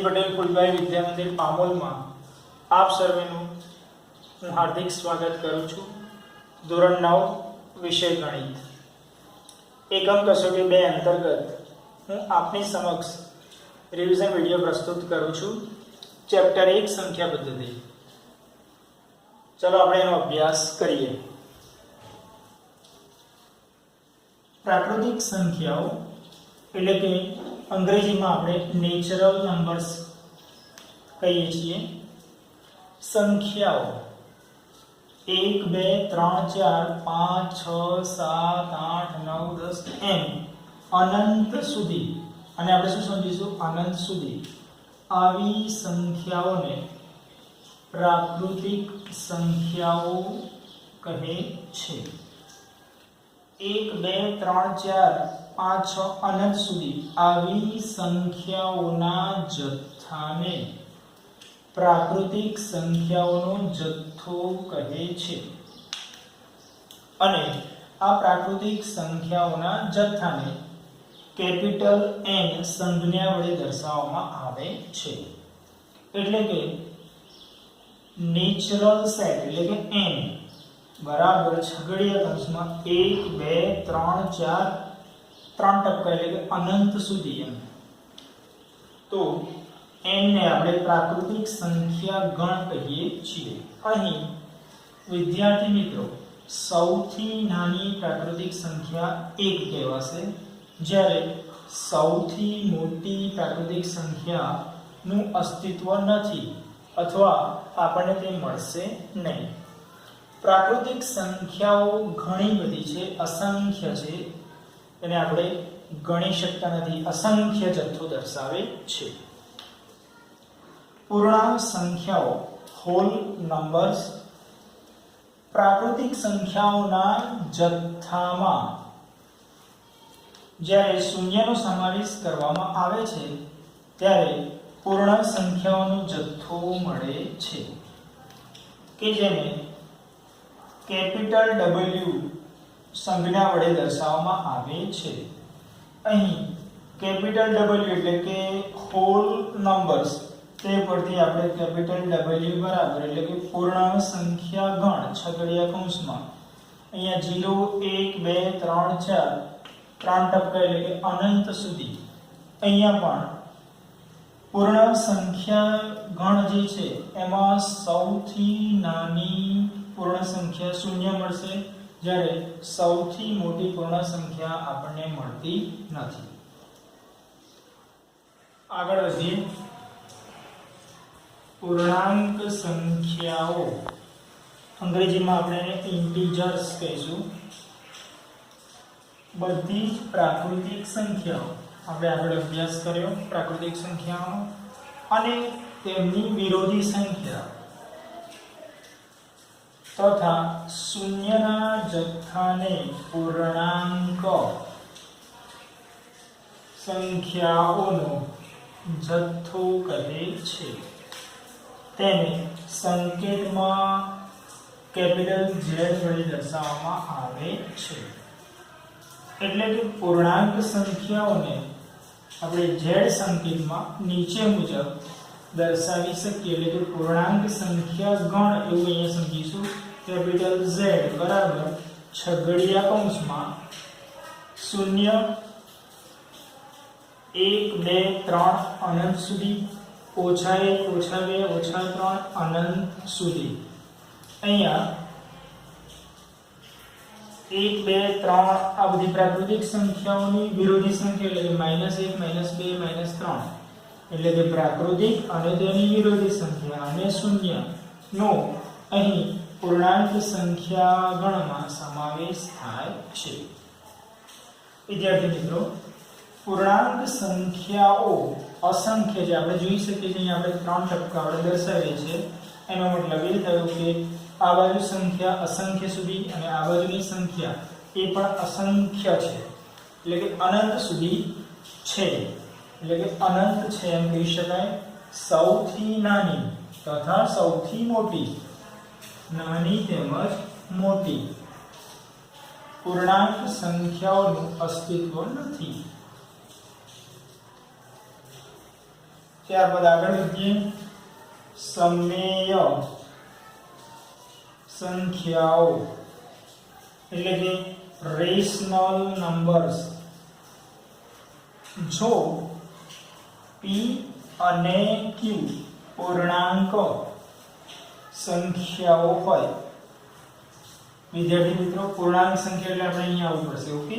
પટેલ ફૂલભાઈ વિદ્યા મંદિર પામોલમાં આપ સર્વેનું હું હાર્દિક સ્વાગત કરું છું। ધોરણ 9 વિષય ગણિત એકમ કસોટી 2 અંતર્ગત હું આપની સમક્ષ રિવિઝન વિડિયો પ્રસ્તુત કરું છું। ચેપ્ટર 1 સંખ્યા પદ્ધતિ। ચલો આપણે એનો અભ્યાસ કરીએ। પ્રાકૃતિક સંખ્યાઓ એટલે કે અંગ્રેજીમાં આપણે નેચરલ નંબર્સ કહીએ છીએ। સંખ્યાઓ 1 2 3 4 5 6 7 8 9 10 એમ અનંત સુધી, અને આપણે શું સમજીશું? અનંત સુધી આવી સંખ્યાઓને પ્રાકૃતિક સંખ્યાઓ કહે છે। 1 2 3 4 5 6 અનંત સુધી આવી સંખ્યાઓના જથ્થાને પ્રાકૃતિક સંખ્યાઓનો જથ્થો કહે છે। અને આ પ્રાકૃતિક સંખ્યાઓના જથ્થાને કેપિટલ N સંજ્ઞા વડે દર્શાવવામાં આવે છે। એટલે કે નેચરલ સેટ એટલે કે n બરાબર છગડીયા કૌંસમાં 1 2 3 4 3 ટપકા એટલે કે અનંત સુધી એમ, તો n ને આપણે પ્રાકૃતિક સંખ્યા ગણ કહીએ છીએ। અહીં વિદ્યાર્થી મિત્રો સૌથી નાની પ્રાકૃતિક સંખ્યા 1 કહેવાશે, જ્યારે સૌથી મોટી પ્રાકૃતિક સંખ્યાનું અસ્તિત્વ નથી અથવા આપણને તે મળશે નહીં। પ્રાકૃતિક સંખ્યાઓ ઘણી બધી છે, અસંખ્ય છે, એને આપણે ગણી શકતા નથી, અસંખ્ય જથ્થો દર્શાવે છે। પૂર્ણાંક સંખ્યાઓ હોલ નંબર્સ પ્રાકૃતિક સંખ્યાઓના જથ્થામાં જ્યારે શૂન્યનો સમાવેશ કરવામાં આવે છે ત્યારે પૂર્ણાંક સંખ્યાઓનો જથ્થો મળે છે, કે જેને કેપિટલ W સંજ્ઞા વડે દર્શાવવામાં આવે છે। અહીં કેપિટલ W એટલે કે હોલ નંબર્સ, તે પરથી આપણે કેપિટલ W બરાબર એટલે કે પૂર્ણાંક સંખ્યા ગણ છગડીયા કૌંસમાં અહીંયા 0 1 2 3 4 3 ટપકા એટલે કે અનંત સુધી અહીંયા પણ પૂર્ણાંક સંખ્યા ગણ જે છે એમાં સૌથી નાની પૂર્ણ સંખ્યા શૂન્ય મળશે, જ્યારે સૌથી મોટી પૂર્ણ સંખ્યા આપણને મળતી નથી। આગળ વધીએ। પૂર્ણાંક સંખ્યાઓ અંગ્રેજીમાં આપણે એને ઇન્ટીજર્સ કહીશું। બધી જ પ્રાકૃતિક સંખ્યાઓ આપણે આગળ અભ્યાસ કર્યો પ્રાકૃતિક સંખ્યાઓનો, અને તેમની વિરોધી સંખ્યા તથા શૂન્યના જથ્થાને પૂર્ણાંક સંખ્યાઓનો જથ્થો કહે છે। તેને સંકેતમાં કેપિટલ Z વડે દર્શાવવામાં આવે છે। એટલે કે પૂર્ણાંક સંખ્યાઓને આપણે Z સંકેતમાં નીચે મુજબ દર્શાવી શકીએ। એટલે કે પૂર્ણાંક સંખ્યા ગણ એવું અહીંયા સમજીશું। કેપિટલ Z બરાબર છગડીયા કૌંસમાં 0 1 2 3 અનંત સુધી -1 -2 -3 અનંત સુધી। અહીંયા 1 2 3 આ બધી પ્રાકૃતિક સંખ્યાઓની વિરોધી સંખ્યા એટલે કે -1 -2 -3 એટલે કે પ્રાકૃતિક અને તેની વિરોધી સંખ્યા અને શૂન્ય નો અહીં પૂર્ણાંક સંખ્યા ગણમાં સમાવેશ થાય છે। વિદ્યાર્થી મિત્રો પૂર્ણાંક સંખ્યાઓ અસંખ્ય જે આપણે જોઈ શકીએ છીએ, અહીંયા આપણે 3 ટપકા વડે દર્શાવીએ છીએ, એનો મતલબ એ થયો કે આ બાજુ સંખ્યા અસંખ્ય સુધી અને આ બાજુની સંખ્યા એ પણ અસંખ્ય છે, એટલે કે અનંત સુધી છે, એટલે કે અનંત છે એમ કહી શકાય। સૌથી નાની તથા સૌથી મોટી, નાની તેમજ મોટી પૂર્ણાંક સંખ્યાઓનું અસ્તિત્વ નથી। ત્યારબાદ આગળ વધીએ. સમમેય સંખ્યાઓ એટલે કે રેશનલ નંબર્સ. જો p અને q પૂર્ણાંક સંખ્યાઓ હોય. વિદ્યાર્થી મિત્રો, પૂર્ણાંક સંખ્યા એટલે આપણે અહીંયા આવવું પડશે. ઓકે,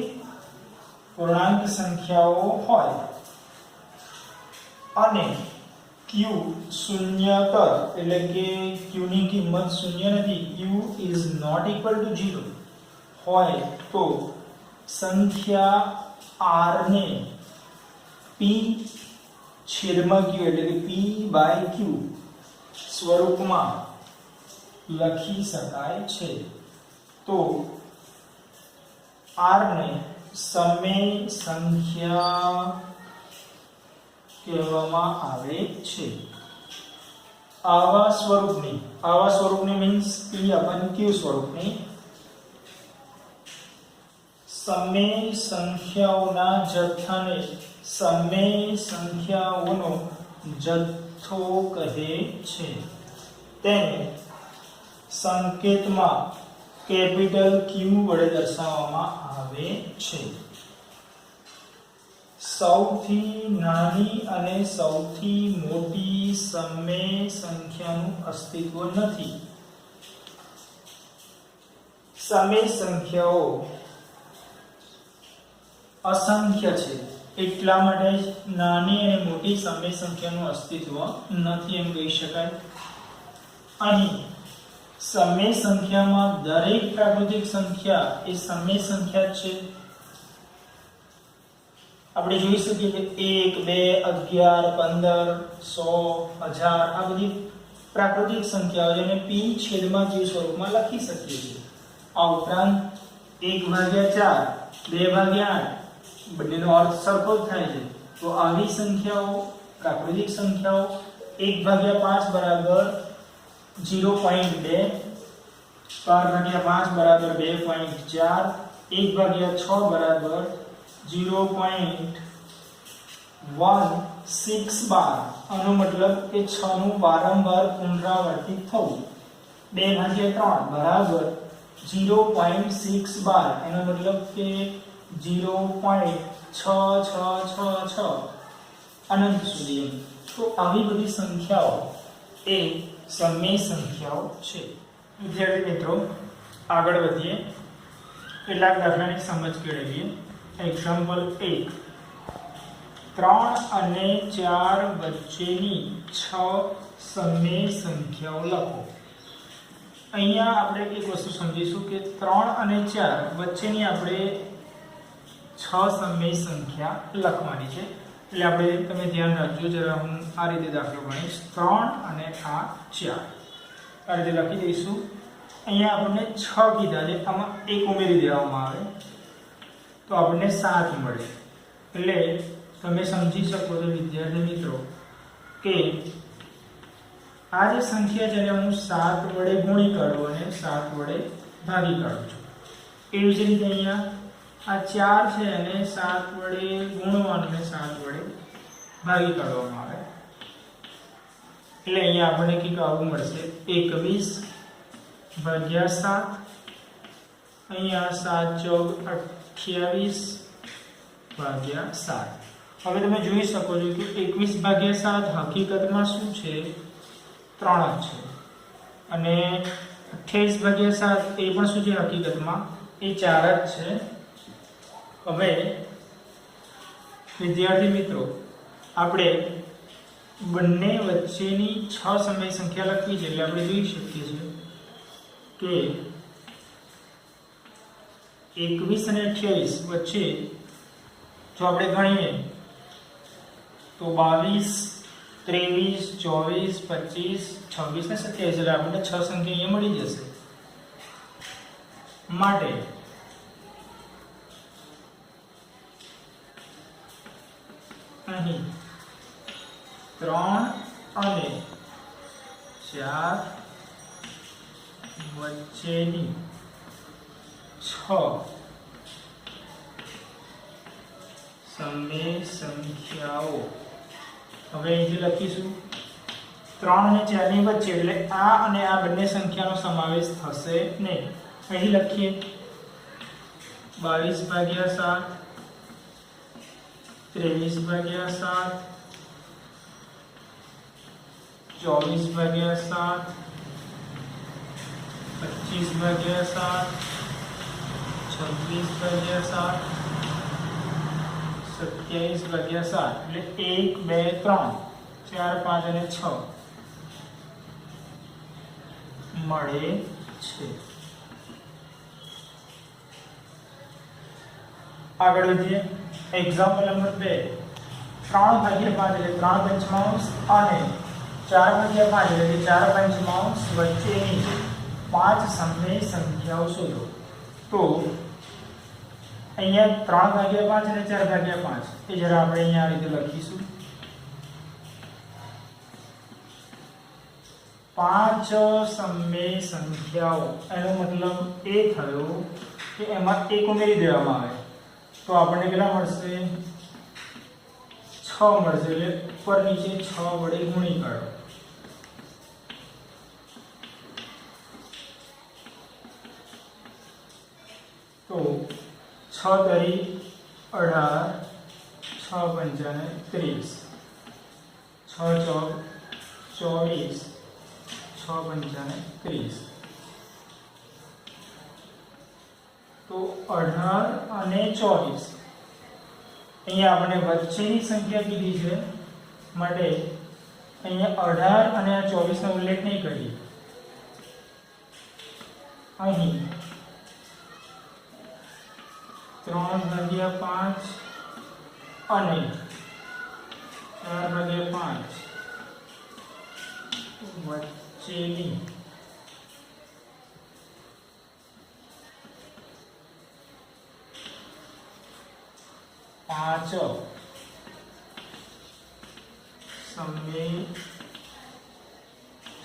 પૂર્ણાંક સંખ્યાઓ હોય અને q શૂન્યતર એટલે કે q ની કિંમત શૂન્ય નથી, q is not equal to 0 હોય તો સંખ્યા r ને p છેદમાં q એટલે કે p/q સ્વરૂપમાં લખી શકાય છે. તો r ને સમય સંખ્યા કહેવામાં આવે છે. આવા સ્વરૂપની મીન્સ p/q સ્વરૂપની સમય સંખ્યાઓના જથ્થાને સમય સંખ્યાઓનો જથ્થો કહે છે. તેને સંકેતમાં કેપિટલ Q વડે દર્શાવવામાં આવે છે. સૌથી નાની અને સૌથી મોટી સમય સંખ્યાનું અસ્તિત્વ નથી. સમય સંખ્યાઓ અસંખ્ય છે, એટલા માટે જ નાની અને મોટી સમય સંખ્યાનું અસ્તિત્વ નથી એમ કહી શકાય. અહીં સમય સંખ્યામાં દરેક પ્રાકૃતિક સંખ્યા એ સમય સંખ્યા છે. આપણે જોઈ શકીએ કે 1, 2, 11, 15, 100, 1000 આ બધી પ્રાકૃતિક સંખ્યાઓ જેને p છેદમાં q સ્વરૂપમાં લખી શકીએ છીએ. આ ઉપરાંત 1/4, 2/8 બંનેનો અર્થ સરખો જ થાય છે. તો આવી સંખ્યાઓ પ્રાકૃતિક સંખ્યાઓ 1/5 બરાબર 0.2, 12/5 બરાબર 2.4, 1/6 બરાબર 0.162. આનો મતલબ કે 6 નું વારંવાર પુનરાવર્તિત થવું. 2/3 બરાબર 0.612. એનો મતલબ કે 0.6666 અનંત સુધી. તો આવી બધી સંખ્યાઓ એ સમય સંખ્યાઓ છે. વિદ્યાર્થી મિત્રો, આગળ વધીએ. કેટલાક દાખલાની સમજ કેળવીએ. એક્ઝામ્પલ 1. 3 અને 4 વચ્ચેની 6 સમય સંખ્યાઓ લખો. અહીંયા આપણે એક વસ્તુ સમજીશું કે 3 અને 4 વચ્ચેની આપણે 6 સમય સંખ્યા લખવાની છે. એટલે આપણે તમે ધ્યાન રાખજો. જરા હું આ રીતે દાખલો ગણીશ. 3 અને આ 4 આ રીતે લખી દઈશું. અહીંયા આપણને 6 કીધા છે, આમાં 1 ઉમેરી દેવામાં આવે તો આપણને 7 મળે. એટલે તમે સમજી શકો છો વિદ્યાર્થી મિત્રો કે આ જે સંખ્યા છે એને હું 7 વડે ગુણી કાઢું અને 7 વડે ભાગી કાઢું છું. એવી જ રીતે અહીંયા આ 4 છે અને 7 વડે ગુણવાનું અને 7 વડે ભાગી કાઢવામાં આવે. એટલે અહીંયા આપણને કંઈક આવું મળશે 21/7. અહીંયા 7×4 = 28/7. હવે તમે જોઈ શકો છો કે 21/7 હકીકતમાં શું છે? 3 જ છે. અને 28/7 એ પણ શું છે? હકીકતમાં એ 4 જ છે. હવે વિદ્યાર્થી મિત્રો, આપણે બંને વચ્ચેની 6 સમય સંખ્યા લખવી છે. એટલે આપણે જોઈ શકીએ છીએ કે 21 અને 28 વચ્ચે જો આપણે ગણીએ તો 22, 23, 24, 25, 26 ને 27 એટલે આપણને 6 સંખ્યા અહીંયા મળી જશે. માટે અહીં 3 અને 4 વચ્ચેની 6 સમય સંખ્યાઓ હવે અહીંથી લખીશું 3 અને 4 ની વચ્ચે, એટલે આ અને આ બંને સંખ્યાનો સમાવેશ થશે નહીં. અહીં લખીએ 22/7, 23/7, 24/7, 25/7, 26/7, 27/7, એટલે 1, 2, 3, 4, 5 અને 6 મળે છે. આગળ વધીએ. Example number 2. 3/5 એટલે 3 પંચમાંશ અને 4/5 એટલે 4 પંચમાંશ વચ્ચેની 5 સમય સંખ્યાઓ શોધો. તો અહીંયા 3/5 અને 4/5 એ જરા આપણે અહીંયા આ રીતે લખીશું. 5 સમય સંખ્યાઓ, એનો મતલબ એ થયો કે એમાં 1 ઉમેરી દેવામાં આવે તો આપણને કેટલા મળશે? 6 મળશે. એટલે ઉપર નીચે 6 વડે ગુણી કાઢો. તો 6 તરી 18, 6 પંચાને 30, 6 ચોક 24, 6 પંચાને 30. તો 18 અને 24 અહીંયા આપણે વચ્ચેની સંખ્યા કીધી છે માટે અહીંયા 18 અને 24 નો ઉલ્લેખ નહીં કરીએ. અહીં 3/5 અને 4/5 વચ્ચેની 5 સમય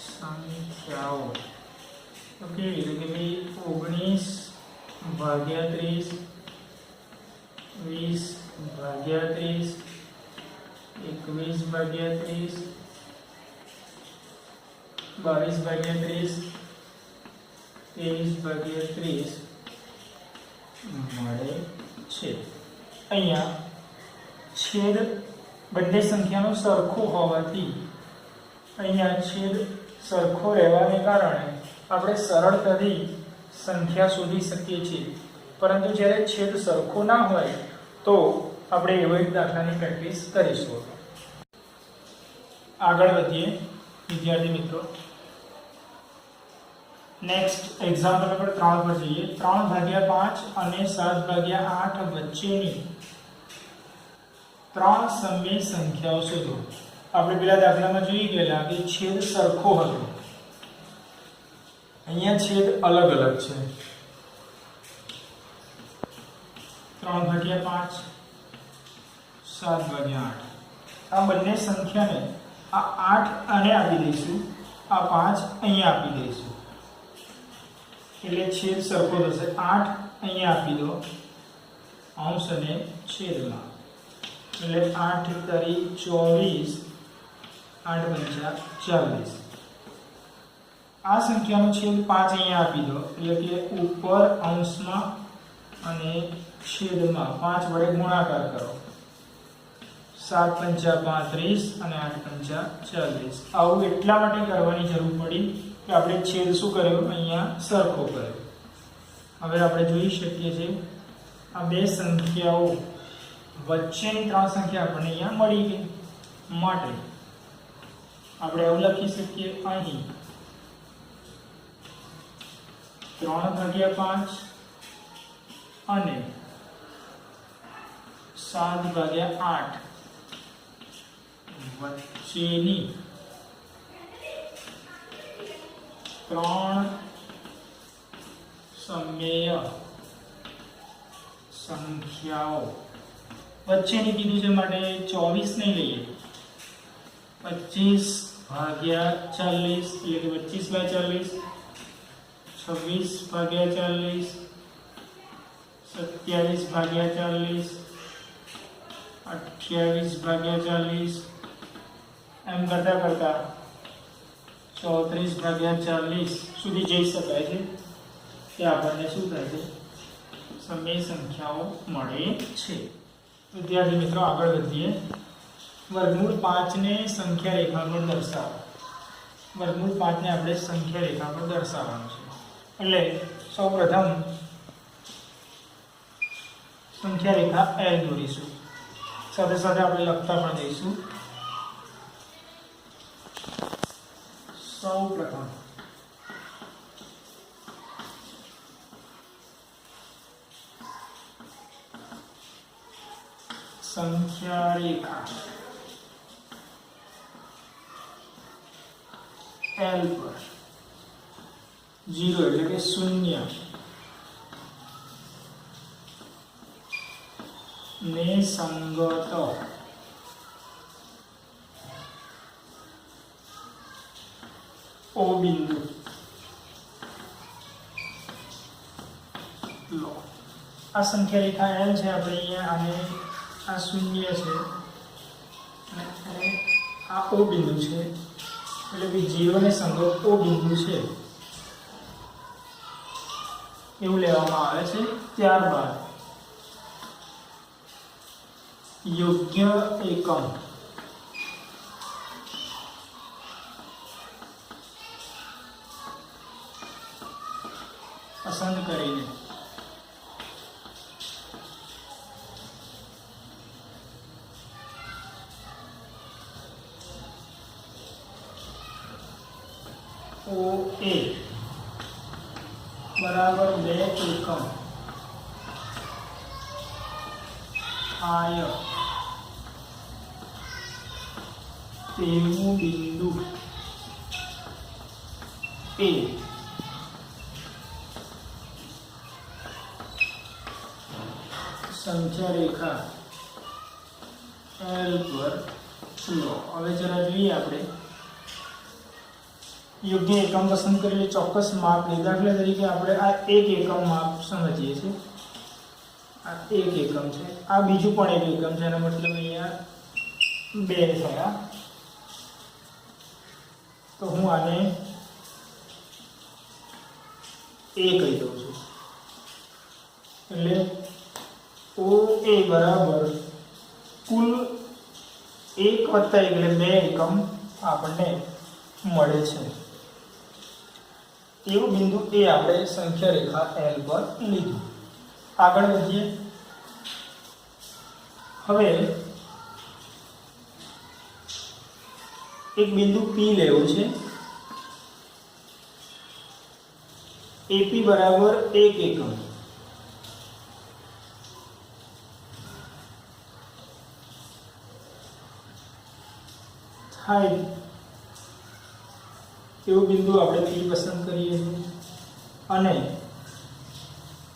સંખ્યાઓ. તો કેવી રીતે કે ભાઈ 19/30, 20/30, 21/30, 22/30, 23/30 મળે છે. અહીંયા છેદ બંને સંખ્યાનો સરખો હોવાથી અહીંયા છેદ સરખો રહેવાને કારણે આપણે સરળતાથી સંખ્યા શોધી શકીએ છીએ. પરંતુ જ્યારે છેદ સરખો ના હોય તો આપણે એવો એક દાખલાની પ્રેક્ટિસ કરીશું. આગળ વધીએ વિદ્યાર્થી મિત્રો. નેક્સ્ટ એક્ઝામ્પલ નંબર 3 પર જઈએ. 3/5 અને 7/8 વચ્ચેની 3 સમય સંખ્યાઓ શોધો. આપણે પેલા દાખલામાં જોઈ ગયેલા કે છેદ સરખો હતો. અહીંયા છેદ અલગ અલગ છે. 3/5, 7/8. આ બંને સંખ્યાને આ 8 અને આપી દઈશું, આ 5 અહીંયા આપી દઈશું એટલે છેદ સરખો થશે. 8 અહીંયા આપી દો અંશ અને છેદમાં, એટલે 8 તરી 24, 8 પંચા 40. આ સંખ્યાનો છેદ 5 અહીંયા આપી દો એટલે કે ઉપર અંશમાં અને છેદમાં 5 વડે ગુણાકાર કરો. 7 પંચા 35 અને 8 પંચા 40. આવું એટલા માટે કરવાની જરૂર પડી કે આપણે છેદ શું કર્યો? અહીંયા સરખો કર્યો. હવે આપણે જોઈ શકીએ છીએ આ બે સંખ્યાઓ વચ્ચેની 3 સંખ્યા આપણને અહીંયા મળી ગઈ. માટે આપણે એવું લખી શકીએ અહીં 3/5 અને 7/8 વચ્ચેની 3 સમય સંખ્યાઓ. વચ્ચેની કીધું છે માટે 24 નહીં લઈએ. 25/40 એટલે કે 25/40, 26/40, 27/40, 28/40, એમ કરતા કરતા 34/40 સુધી જઈ શકાય છે. તે આપણને શું થાય છે? સમય સંખ્યાઓ મળે છે. વિદ્યાર્થી મિત્રો, આગળ વધીએ. વર્ગમૂળ 5 ને સંખ્યા રેખા પર દર્શાવો. વર્ગમૂળ 5 ને આપણે સંખ્યા રેખા પર દર્શાવવાનું છે. એટલે સૌપ્રથમ સંખ્યા રેખા L દોરીશું. સાથે સાથે આપણે લખતા પણ જઈશું. સૌપ્રથમ સંખ્યા રેખા L પર 0 એટલે કે 0 ને સંગત O બિંદુ લો. આ સંખ્યા રેખા L છે. આપણે અહીંયા આને આ 0 છે અને આ O બિંદુ છે. એટલે કે 0 ને સંગત O બિંદુ છે એવું લેવામાં આવે છે. ત્યારબાદ યોગ્ય એકમ પસંદ કરીને OA બરાબર 2 એકમ થાય તેવું બિંદુ A સંખ્યા રેખા L પર લો. હવે જરા જોઈએ આપણે. યોગ્ય એકમ પસંદ કરેલી ચોક્કસ માપ લે. દાખલા તરીકે આપણે આ 1 એકમ માપ સમજીએ છીએ. આ 1 એકમ છે. આ બીજું પણ 1 એકમ છે. એનો મતલબ અહીંયા 2 થયા. તો હું આને A કહી દઉં છું. એટલે OA બરાબર કુલ 1 + 1 એટલે 2 એકમ આપણને મળે છે. એવું બિંદુ A આપણે સંખ્યા રેખા L પર લીધું. આગળ વધીએ. હવે એક બિંદુ P લેવું છે. AP બરાબર 1 એકમ. થાય એવું બિંદુ આપણે P પસંદ કરીએ છીએ અને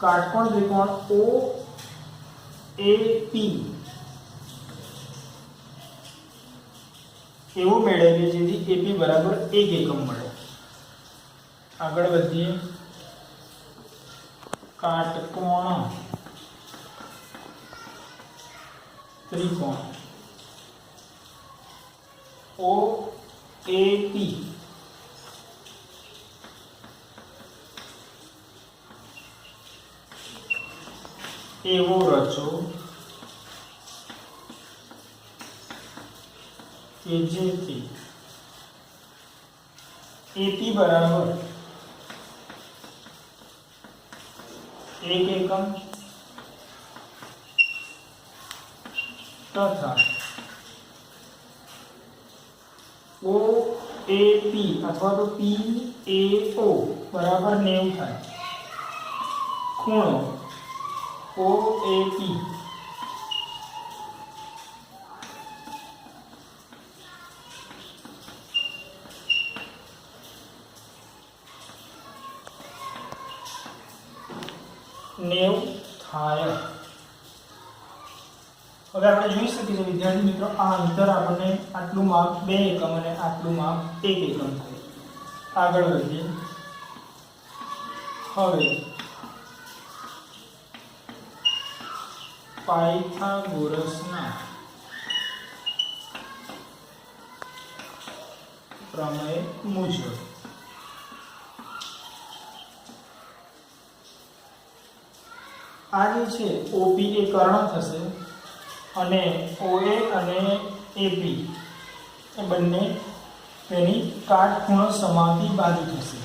કાટકોણ ત્રિકોણ OAP એવું મેળવીએ જેથી AP બરાબર 1 એકમ મળે. આગળ વધીએ. કાટકોણ ત્રિકોણ OAP એવો રચો કે જેથી AP બરાબર 1 એકમ તથા OAP અથવા તો PAO બરાબર 90 થાય. ખૂણો OAP થાય. હવે આપણે જોઈ શકીએ છીએ વિદ્યાર્થી મિત્રો, આ અંતર આપણને આટલું માપ 2 એકમ અને આટલું માપ 1 એકમ થાય. આગળ વધીએ. હવે પાયથાગોરસના પ્રમેય મુજબ આ જે છે ઓપી એ કર્ણ થશે અને ઓએ અને એપી એ બંને તેની કાટખૂણો સમાવતી બાજુ થશે.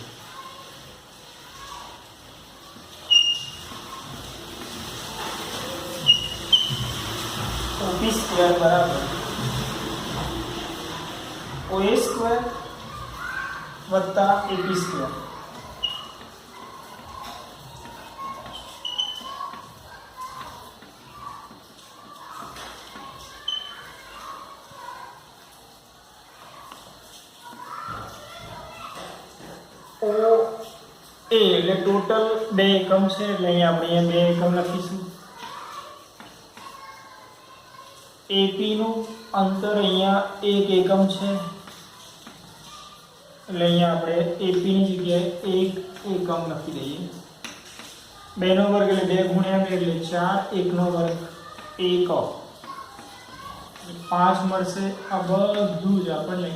OP સ્ક્વેર બરાબર OA સ્ક્વેર વત્તા AP સ્ક્વેર. ઓ એ એટલે ટોટલ 2 એકમ છે એટલે અહીંયા આપણે 2 એકમ લખીશું. એપી નું અંતર અહીંયા 1 એકમ છે એટલે અહીંયા આપણે એપી ની જગ્યાએ 1 એકમ લખી દઈએ. 2 નો વર્ગ એટલે 2 ગુણ્યા 2 એટલે 4, 1 નો વર્ગ 1 5 મળશે. આ બધું જ આપણને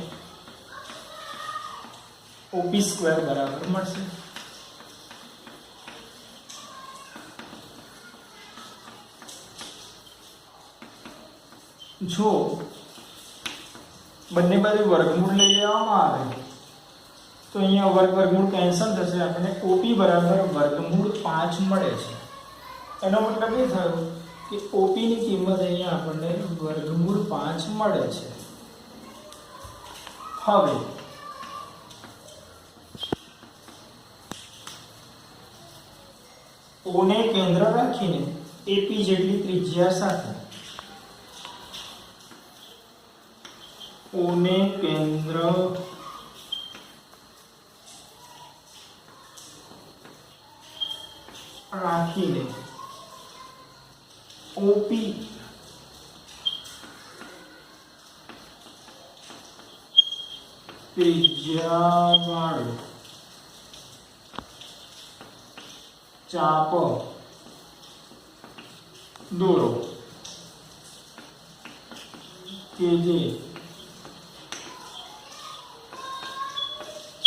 ઓપી સ્ક્વેર બરાબર મળશે. જો બંને બાજુ વર્ગમૂળ લઈ લેવામાં આવે તો અહીંયા વર્ગમૂળ કેન્સલ થશે. આપણને ઓપી બરાબર વર્ગમૂળ 5 મળે છે. એનો મતલબ એ થયો કે ઓપી ની કિંમત અહીંયા આપણને વર્ગમૂળ 5 મળે છે. હવે O ને કેન્દ્ર રાખીને એપી જેટલી ત્રિજ્યા સાથે O ને કેન્દ્ર રાખીને OP ત્રિજ્યાવાળું ચાપ દોરો કે જે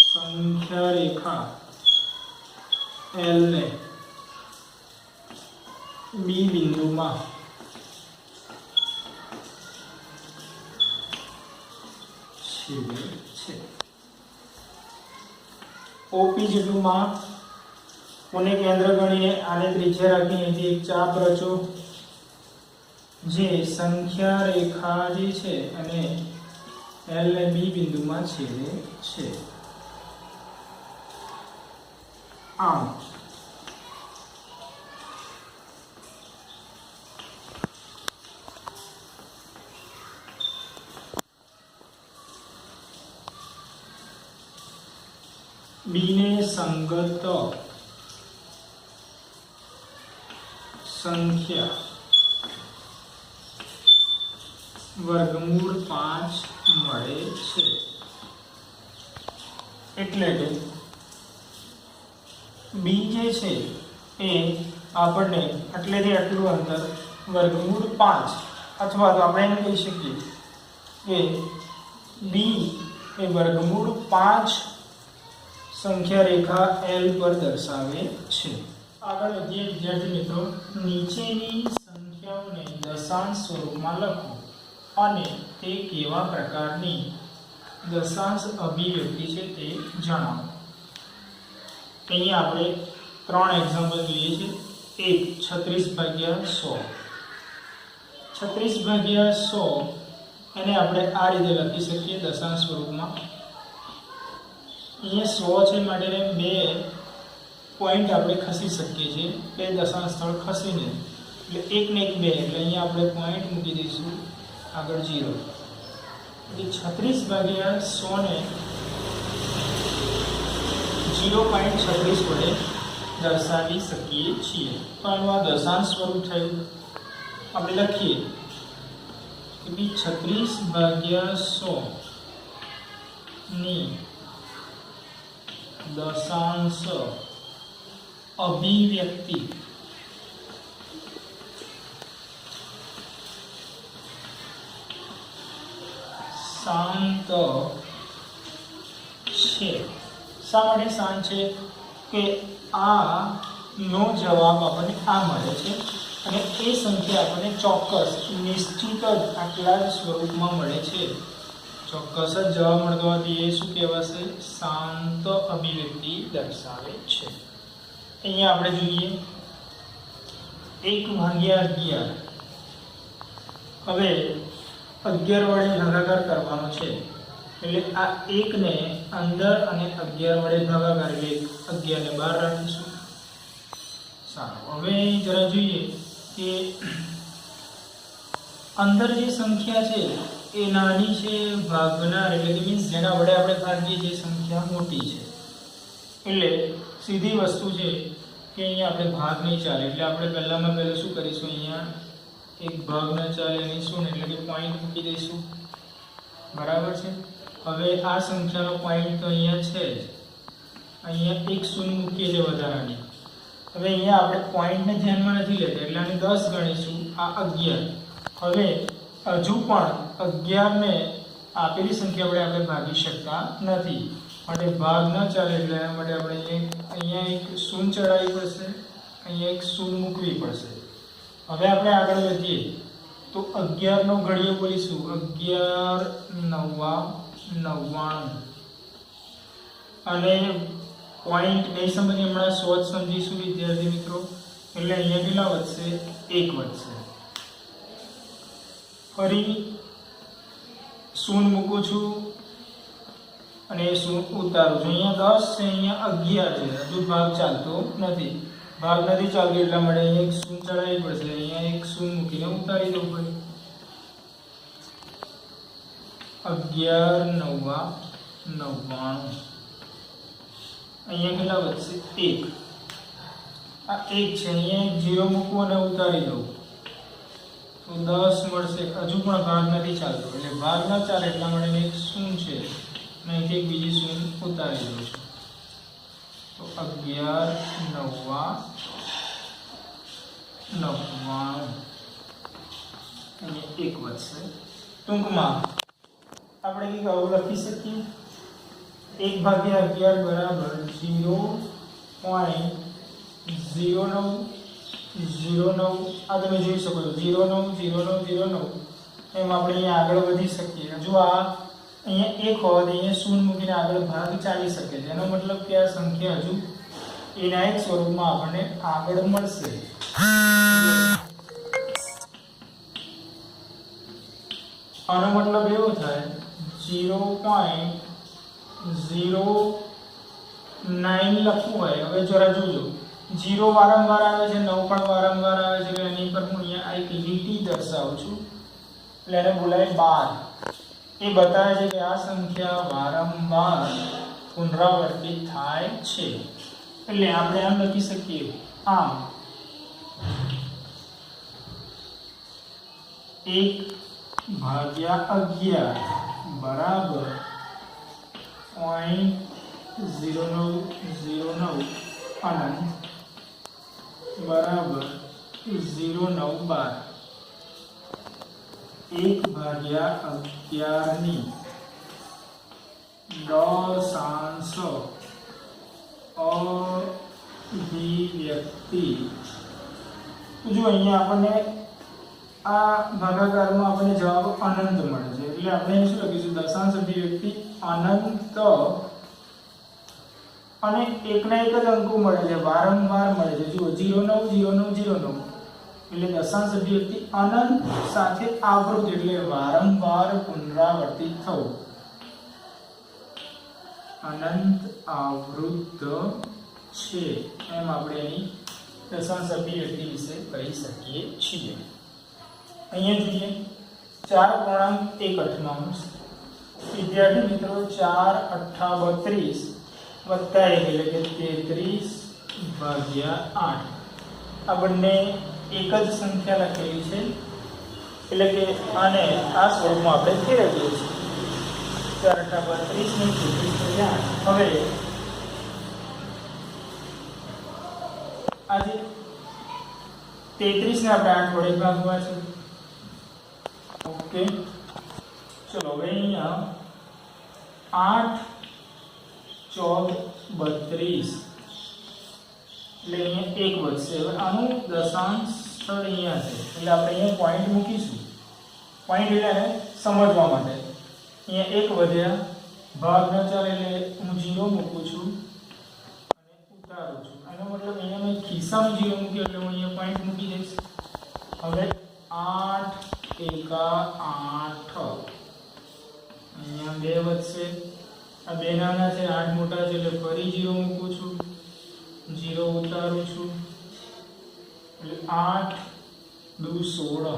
સંખ્યા રેખા L ને B બિંદુમાં છેદે છે. OP જેટલું માપ કોને કેન્દ્ર ગણીને આને ત્રિજ્યા રાખીને એક ચાપ રચો જે સંખ્યા રેખા જે છે અને L ને B બિંદુમાં છેદે છે. આમ B ને સંગત સંખ્યા વર્ગમૂળ 5 મળે છે. એટલે કે B જે છે એ આપણને આટલેથી આટલું અંતર વર્ગમૂળ 5 અથવા તો આપણે એમ કહી શકીએ કે B એ વર્ગમૂળ 5 સંખ્યા રેખા L પર દર્શાવે છે. આગળ વધીએ વિદ્યાર્થી મિત્રો. નીચેની સંખ્યાઓને દશાંશ સ્વરૂપમાં લખો અને તે કેવા પ્રકારની દશાંશ અભિવ્યક્તિ છે તે જણાવો. અહીંયા આપણે 3 એક્ઝામ્પલ જોઈએ છે. એક 36/100. 36/100 એને આપણે આ રીતે લખી શકીએ દશાંશ સ્વરૂપમાં. અહીંયા 100 છે માટે 2 પોઈન્ટ આપણે ખસી શકીએ છીએ. 2 દશાંશ સ્થળ ખસીને એટલે 1 ને 1 2 એટલે અહીંયા આપણે પોઈન્ટ મૂકી દઈશું આગળ 0. એટલે 36/100 ને 0.36 વડે દર્શાવી શકીએ છીએ. તો આનું આ દશાંશ સ્વરૂપ થયું. આપણે લખીએ કે 36/100 ની દશાંશ અભિવ્યક્તિ શાંત શા માટે શાંત છે કે આ નો જવાબ આપણને આ મળે છે અને એ સંખ્યા આપણને ચોક્કસ નિશ્ચિત જ આટલા જ સ્વરૂપમાં મળે છે. ચોક્કસ જ જવાબ મળતો હોવાથી એ શું કહેવાશે? શાંત અભિવ્યક્તિ દર્શાવે છે. અહીંયા આપણે જોઈએ 1/11. હવે 11 વડે ભાગાકાર કરવાનો છે એટલે આ 1 ને અંદર અને 11 વડે ભાગાકાર એટલે 11 ને બહાર રાખીશું. સારું, હવે જરા જોઈએ કે અંદર જે સંખ્યા છે એ નાની છે, ભાગનાર એટલે કે મીન્સ જેના વડે આપણે ભાગીએ જે સંખ્યા મોટી છે. એટલે સીધી વસ્તુ છે કે અહીંયા આપણે ભાગ નહીં ચાલે એટલે આપણે પહેલામાં પહેલા શું કરીશું? અહીંયા એક ભાગ ન ચાલે એની શું એટલે કે પોઈન્ટ મૂકી દઈશું. બરાબર છે. હવે આ સંખ્યાનો પોઈન્ટ તો અહીંયા છે જ, અહીંયા એક શૂન્ય મૂકીએ છે વધારાની. હવે અહીંયા આપણે પોઈન્ટને ધ્યાનમાં નથી લેતા એટલે આને 10 ગણીશું, આ 11. હવે હજુ પણ 11 ને આપેલી સંખ્યા વડે આપણે ભાગી શકતા નથી માટે ભાગ ન ચાલે એટલે એના માટે આપણે અહીંયા એક શૂન્ય ચડાવવી પડશે, અહીંયા એક શૂન્ય મૂકવી પડશે. હવે આપણે આગળ વધીએ તો 11 નો ઘડિયો બોલીશું 11 9 99 અને પોઈન્ટ નહીં સમજી હમણાં 100 જ સમજીશું વિદ્યાર્થી મિત્રો. એટલે અહીંયા કેટલા વધશે? 1 વધશે. ફરી શૂન્ય મૂકું છું અને શૂન્ય ઉતારું છું. અહીંયા 10 છે, અહીંયા 11 છે, હજુ ભાગ ચાલતો નથી. ભાગ નથી ચાલતો એટલા માટે અહીંયા એક શૂન્ય ચડાવવી પડશે, અહીંયા એક શૂન્ય મૂકીને ઉતારી દઉં પડે. 11 9 99 અહીંયા કેટલા વધશે? 1. આ 1 છે, અહીંયા એક 0 મૂકવું અને ઉતારી દઉં તો 10 મળશે. હજુ પણ ભાગ નથી ચાલતો એટલે ભાગ ન ચાલે એટલા માટે એક શૂન્ય છે અને અહીંથી એક બીજી શૂન્ય ઉતારી દઉં છું તો 11 9 99 અને 1 વધશે. ટૂંકમાં આપણે કંઈક આવું લખી શકીએ 1/11 બરાબર 0.0909. આ તમે જોઈ શકો છો 090909 એમ આપણે અહીંયા આગળ વધી શકીએ. હજુ આ અહીંયા 1 હોવાથી અહીંયા શૂન્ય મૂકીને આગળ ભાગ ચાલી શકે છે. એનો મતલબ કે આ સંખ્યા હજુ એના એક સ્વરૂપમાં આપણને આગળ મળશે. આનો મતલબ એવો થાય 0.09 લખવું હોય. હવે જરા જોજો 0 વારંવાર આવે છે, 9 પણ વારંવાર આવે છે એટલે એની પર હું અહીંયા એક લીટી દર્શાવું છું એટલે એને બોલાય 12. એ બતાવે છે કે આ સંખ્યા વારંવાર પુનરાવર્તિત થાય છે. એટલે આપણે આમ લખી શકીએ આમ 1/11 બરાબર 0.0909 અનંત બરાબર 0.912. 1/11 ની દશાંશ અભિવ્યક્તિ. જો અહીંયા આપણને આ ભાગાકારમાં આપણને જવાબ અનંત મળે છે એટલે આપણે શું લખીશું? દશાંશ અભિવ્યક્તિ અનંત અને એકના એક જ અંકો મળે છે, વારંવાર મળે છે. જુઓ 090909 એટલે દશાંશ અભિવ્યક્તિ અનંત સાથે આવૃત એટલે વારંવાર પુનરાવર્તિત થવું. અનંત આવૃત છે એમ આપણે એની દશાંશ અભિવ્યક્તિ વિશે કહી શકીએ છીએ. અહીંયા જોઈએ 4.1 વિદ્યાર્થી મિત્રો 4 8 32 વત્તા 1 એટલે કે 33/8. આ બંને એક જ સંખ્યા લખેલી છે એટલે કે આને આ સ્વરૂપમાં આપણે ફેરવીએ છીએ 4 8 32 ને 33/8. હવે આજે 33 ને આપણે 8 વડે ભાગવા છે. ઓકે, ચલો હવે અહીંયા 8 1432 એટલે અહીંયા 1 વધશે. હવે આનું દશાંશ સ્થળ અહીંયા છે એટલે આપણે અહીંયા પોઈન્ટ મૂકીશું. પોઈન્ટ એટલે સમજવા માટે અહીંયા 1 વધ્યા, ભાગ ન ચાલે એટલે હું 0 મૂકું છું અને ઉતારું છું. આનો મતલબ અહીંયા મેં ખિસ્સામાં 0 મૂક્યો એટલે હું અહીંયા પોઈન્ટ મૂકી દઈશ. હવે 8 એકા 8 અહીંયા 2 વધશે. આ 2 નાના છે, 8 મોટા છે એટલે ફરી 0 મૂકું છું, 0 ઉતારું છું એટલે 8 દુ 16.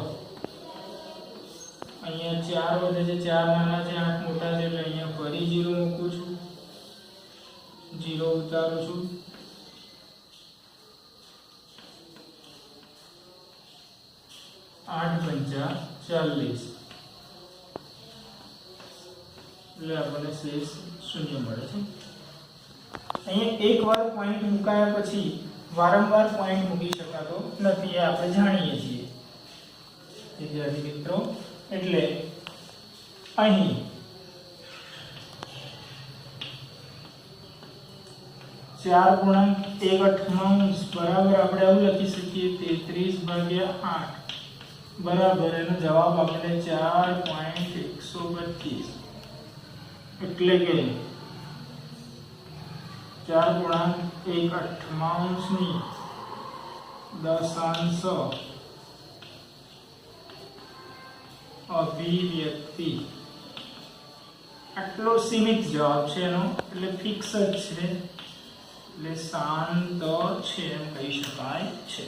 અહીંયા 4 વધે છે, 4 નાના છે, 8 મોટા છે એટલે અહીંયા ફરી 0 મૂકું છું, 0 ઉતારું છું. 8 પંચા 40 એટલે આપણને શેષ 0 મળે છે. અહીંયા એકવાર પોઈન્ટ મુકાયા પછી વારંવાર પોઈન્ટ મૂકી શકાતો નથી, એ આપણે જાણીએ છીએ વિદ્યાર્થી મિત્રો. એટલે અહીં 4.1/8 બરાબર આપણે આવું લખી શકીએ 33/8 બરાબર એનો જવાબ આપણે 4.125 એટલે કે 4.1/8 ની દશાંશ અભિવ્યક્તિ. આટલો સીમિત જવાબ છે એનો, એટલે ફિક્સ જ છે, એટલે શાંત છે એમ કહી શકાય છે.